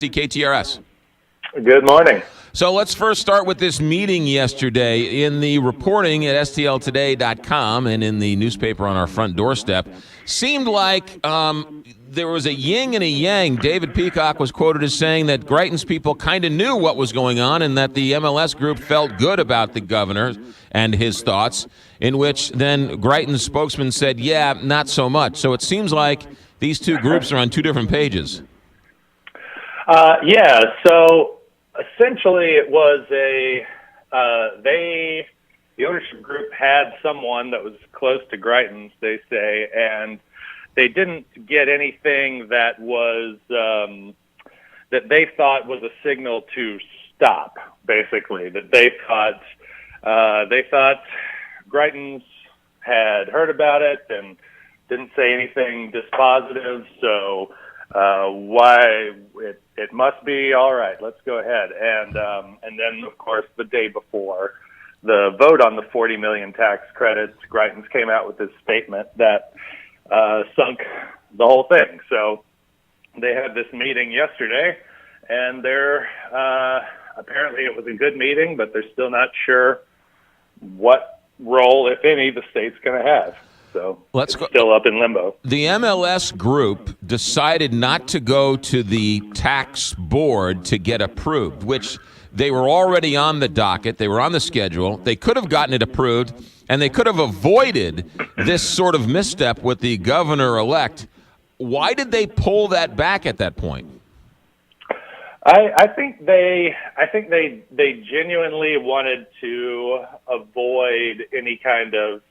KTRS. Good morning. So let's first start with this meeting yesterday. In the reporting at stltoday.com and in the newspaper on our front doorstep, seemed like there was a yin and a yang. David Peacock was quoted as saying that Greitens people kind of knew what was going on and that the MLS group felt good about the governor and his thoughts, in which then Greitens' spokesman said, yeah, not so much. So it seems like these two groups are on two different pages. So essentially it was the ownership group had someone that was close to Greitens, they say, and they didn't get anything that was, that they thought was a signal to stop, basically, that they thought Greitens had heard about it and didn't say anything dispositive, so why it must be all right. Let's go ahead. And then, of course, the day before the vote on the 40 million tax credits, Greitens came out with this statement that sunk the whole thing. So they had this meeting yesterday, and they're apparently it was a good meeting, but they're still not sure what role, if any, the state's going to have. So it's still up in limbo. The MLS group decided not to go to the tax board to get approved, which they were already on the docket. They were on the schedule. They could have gotten it approved, and they could have avoided this sort of misstep with the governor-elect. Why did they pull that back at that point? I think they genuinely wanted to avoid any kind of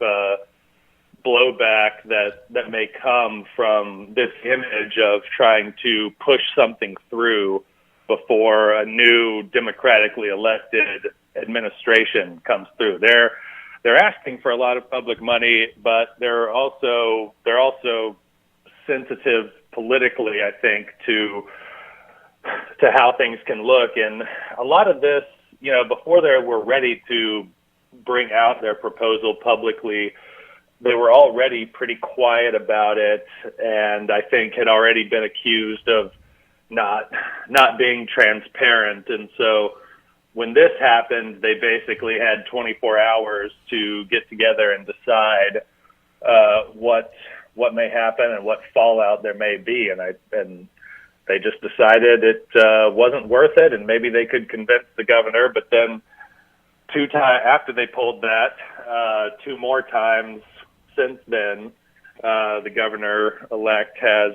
blowback that may come from this image of trying to push something through before a new democratically elected administration comes through. They're asking for a lot of public money, but they're also sensitive politically, I think, to how things can look. And a lot of this, before they were ready to bring out their proposal publicly, they were already pretty quiet about it, and I think had already been accused of not being transparent. And so when this happened, they basically had 24 hours to get together and decide what may happen and what fallout there may be. And they just decided it wasn't worth it, and maybe they could convince the governor. But then after they pulled that, two more times since then, the governor-elect has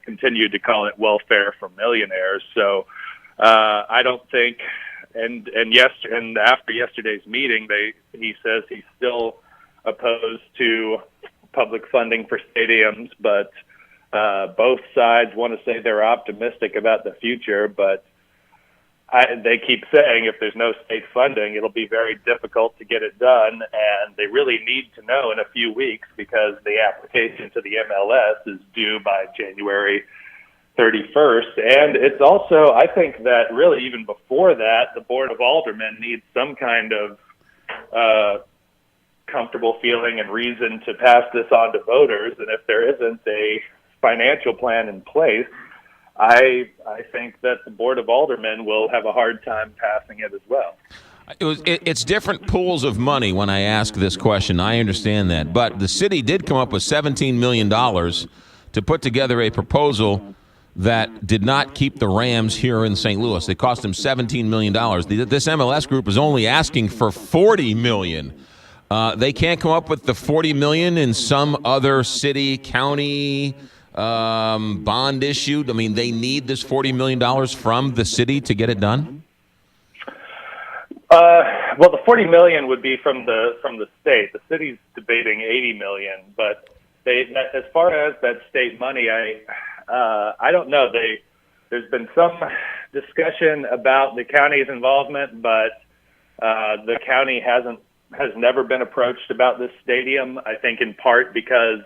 continued to call it welfare for millionaires. So I don't think, and after yesterday's meeting, he says he's still opposed to public funding for stadiums, but both sides want to say they're optimistic about the future, but they keep saying if there's no state funding, it'll be very difficult to get it done, and they really need to know in a few weeks because the application to the MLS is due by January 31st. And it's also, I think that really even before that, the Board of Aldermen needs some kind of comfortable feeling and reason to pass this on to voters, and if there isn't a financial plan in place, I think that the Board of Aldermen will have a hard time passing it as well. It's different pools of money when I ask this question. I understand that. But the city did come up with $17 million to put together a proposal that did not keep the Rams here in St. Louis. It cost them $17 million. This MLS group is only asking for $40 million. They can't come up with the $40 million in some other city, county, bond issued. I mean, they need this $40 million from the city to get it done? Well, the $40 million would be from the state. The city's debating $80 million, but as far as that state money, I don't know. There's been some discussion about the county's involvement, but the county has never been approached about this stadium. I think in part because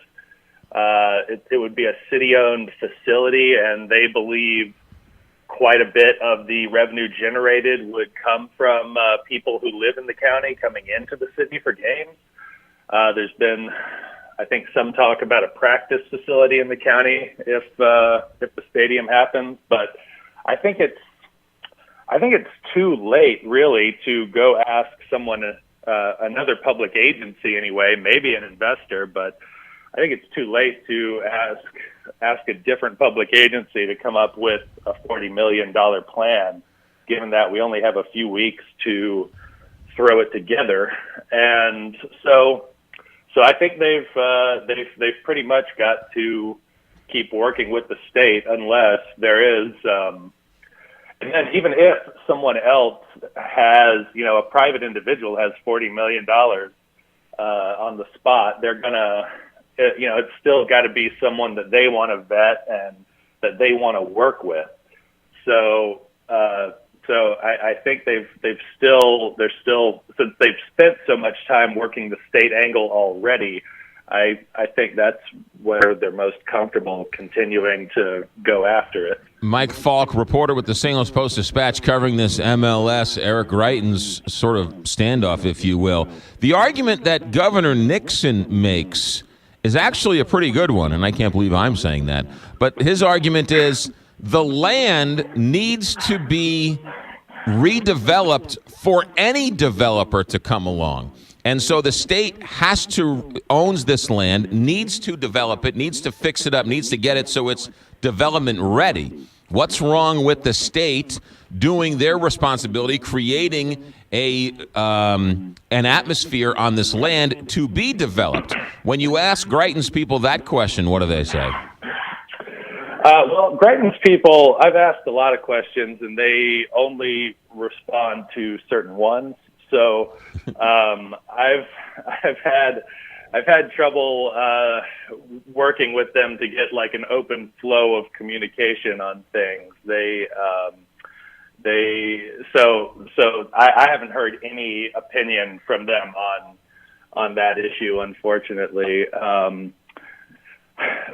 it would be a city-owned facility, and they believe quite a bit of the revenue generated would come from people who live in the county coming into the city for games. There's been, I think, some talk about a practice facility in the county if the stadium happens, but I think it's too late, really, to go ask someone, another public agency anyway, maybe an investor, but I think it's too late to ask a different public agency to come up with a $40 million plan, given that we only have a few weeks to throw it together. And so I think they've pretty much got to keep working with the state unless there is, and then even if someone else has, a private individual has $40 million on the spot, they're gonna, it's still got to be someone that they want to vet and that they want to work with. So I think they're still, since they've spent so much time working the state angle already, I think that's where they're most comfortable continuing to go after it. Mike Falk, reporter with the St. Louis Post-Dispatch, covering this MLS, Eric Greitens sort of standoff, if you will. The argument that Governor Nixon makes is actually a pretty good one, and I can't believe I'm saying that. But his argument is the land needs to be redeveloped for any developer to come along. And so the state owns this land, needs to develop it, needs to fix it up, needs to get it so it's development ready. What's wrong with the state doing their responsibility, creating an atmosphere on this land to be developed? When you ask Greitens people that question, what do they say? Well, Greitens people, I've asked a lot of questions, and they only respond to certain ones. So I've had trouble working with them to get like an open flow of communication on things. So I haven't heard any opinion from them on that issue, unfortunately.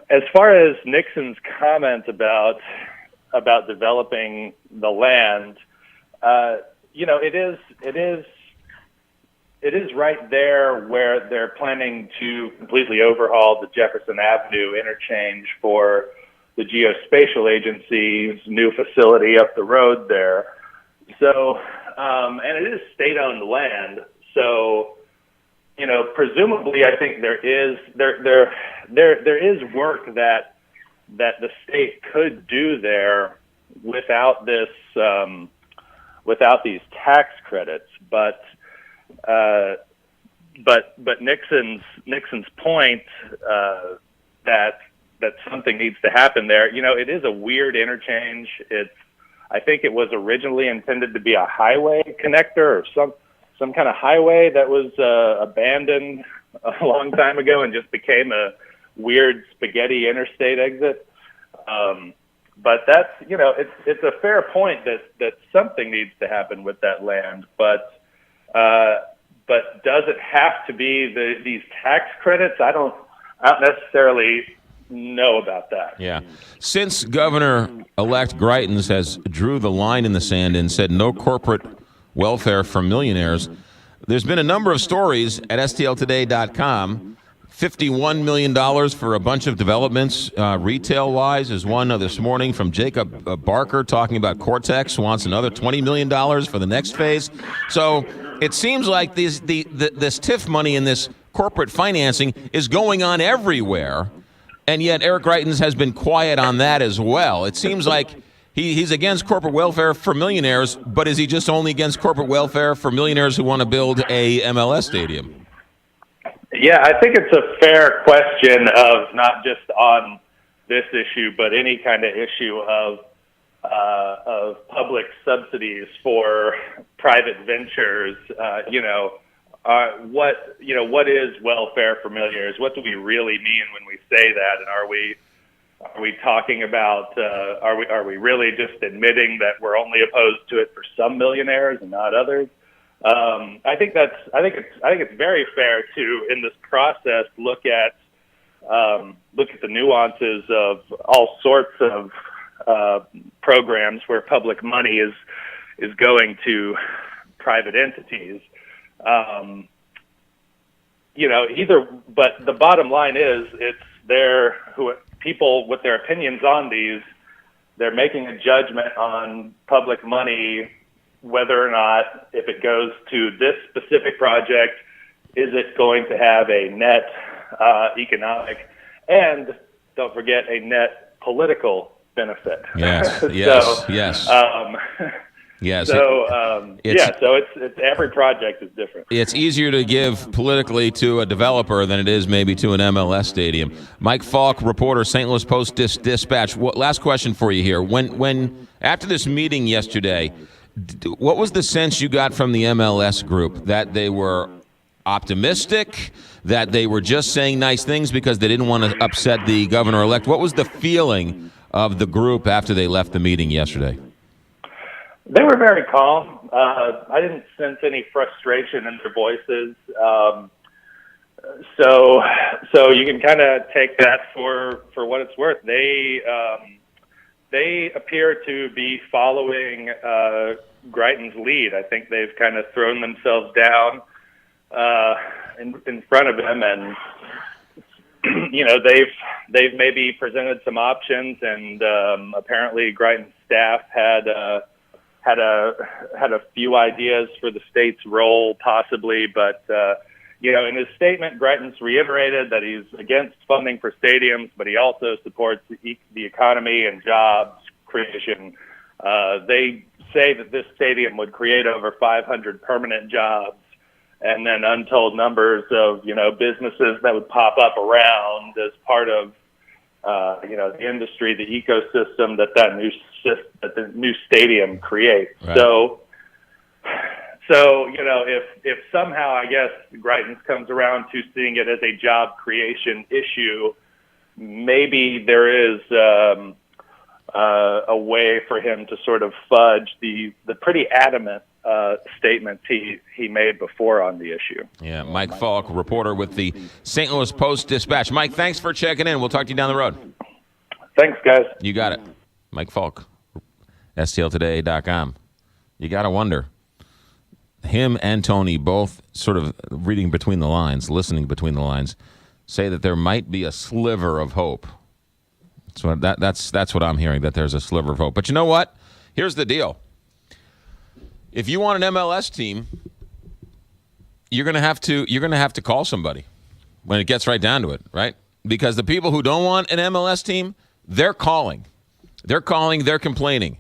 As far as Nixon's comment about developing the land, it is right there where they're planning to completely overhaul the Jefferson Avenue interchange for the Geospatial Agency's new facility up the road there. So, and it is state-owned land. So, presumably, I think there is work that the state could do there without this, without these tax credits. But Nixon's point that something needs to happen there. It is a weird interchange. I think it was originally intended to be a highway connector or some kind of highway that was abandoned a long time ago and just became a weird spaghetti interstate exit. But that's, it's a fair point that something needs to happen with that land. But does it have to be these tax credits? I don't necessarily know about that. Yeah. Since Governor-elect Greitens has drew the line in the sand and said no corporate welfare for millionaires, there's been a number of stories at stltoday.com. $51 million for a bunch of developments, retail-wise, is one this morning from Jacob Barker talking about Cortex, wants another $20 million for the next phase. So it seems like this TIF money and this corporate financing is going on everywhere, and yet Eric Greitens has been quiet on that as well. It seems like he's against corporate welfare for millionaires, but is he just only against corporate welfare for millionaires who want to build a MLS stadium? Yeah, I think it's a fair question of not just on this issue, but any kind of issue of public subsidies for private ventures. What is welfare for millionaires? What do we really mean when we say that? And are we talking about? Are we really just admitting that we're only opposed to it for some millionaires and not others? I think it's very fair to, in this process, look at the nuances of all sorts of programs where public money is going to private entities. But the bottom line is, it's people with their opinions on these they're making a judgment on public money, whether or not, if it goes to this specific project, is it going to have a net economic and, don't forget, a net political benefit. Yes, so, yes, yes. Yes. So it's every project is different. It's easier to give politically to a developer than it is maybe to an MLS stadium. Mike Falk, reporter, St. Louis Post-Dispatch. Last question for you here. When after this meeting yesterday, what was the sense you got from the MLS group? That they were optimistic, that they were just saying nice things because they didn't want to upset the governor-elect? What was the feeling of the group after they left the meeting yesterday? They were very calm. I didn't sense any frustration in their voices. So you can kind of take that for what it's worth. They appear to be following Greitens' lead. I think they've kind of thrown themselves down in front of him, and they've maybe presented some options, and apparently Greitens' staff had a few ideas for the state's role, possibly, but in his statement, Greitens reiterated that he's against funding for stadiums, but he also supports the economy and jobs creation. They say that this stadium would create over 500 permanent jobs, and then untold numbers of businesses that would pop up around as part of the industry, the ecosystem that the new stadium creates. Right. So if somehow, I guess, Greitens comes around to seeing it as a job creation issue, maybe there is a way for him to sort of fudge the pretty adamant statements he made before on the issue. Yeah, Mike Falk, reporter with the St. Louis Post-Dispatch. Mike, thanks for checking in. We'll talk to you down the road. Thanks, guys. You got it. Mike Falk, STLtoday.com. You got to wonder. Him and Tony both sort of reading between the lines, listening between the lines, say that there might be a sliver of hope. So that's what I'm hearing, that there's a sliver of hope. But you know what? Here's the deal. If you want an MLS team, you're gonna have to call somebody when it gets right down to it, right? Because the people who don't want an MLS team, they're calling, they're complaining.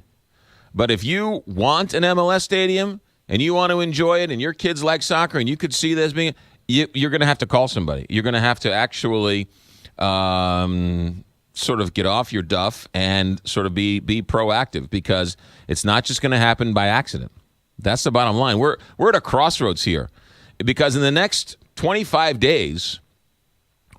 But if you want an MLS stadium and you want to enjoy it, and your kids like soccer, and you could see this being, you're going to have to call somebody. You're going to have to actually sort of get off your duff and sort of be proactive, because it's not just going to happen by accident. That's the bottom line. We're at a crossroads here, because in the next 25 days,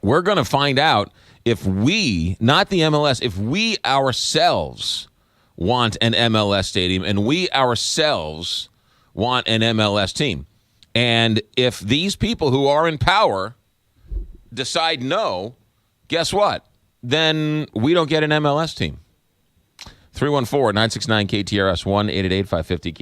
we're going to find out if we, not the MLS, if we ourselves want an MLS stadium and we ourselves want an MLS team. And if these people who are in power decide no, guess what? Then we don't get an MLS team. 314-969-KTRS, 1-888-550-KTRS.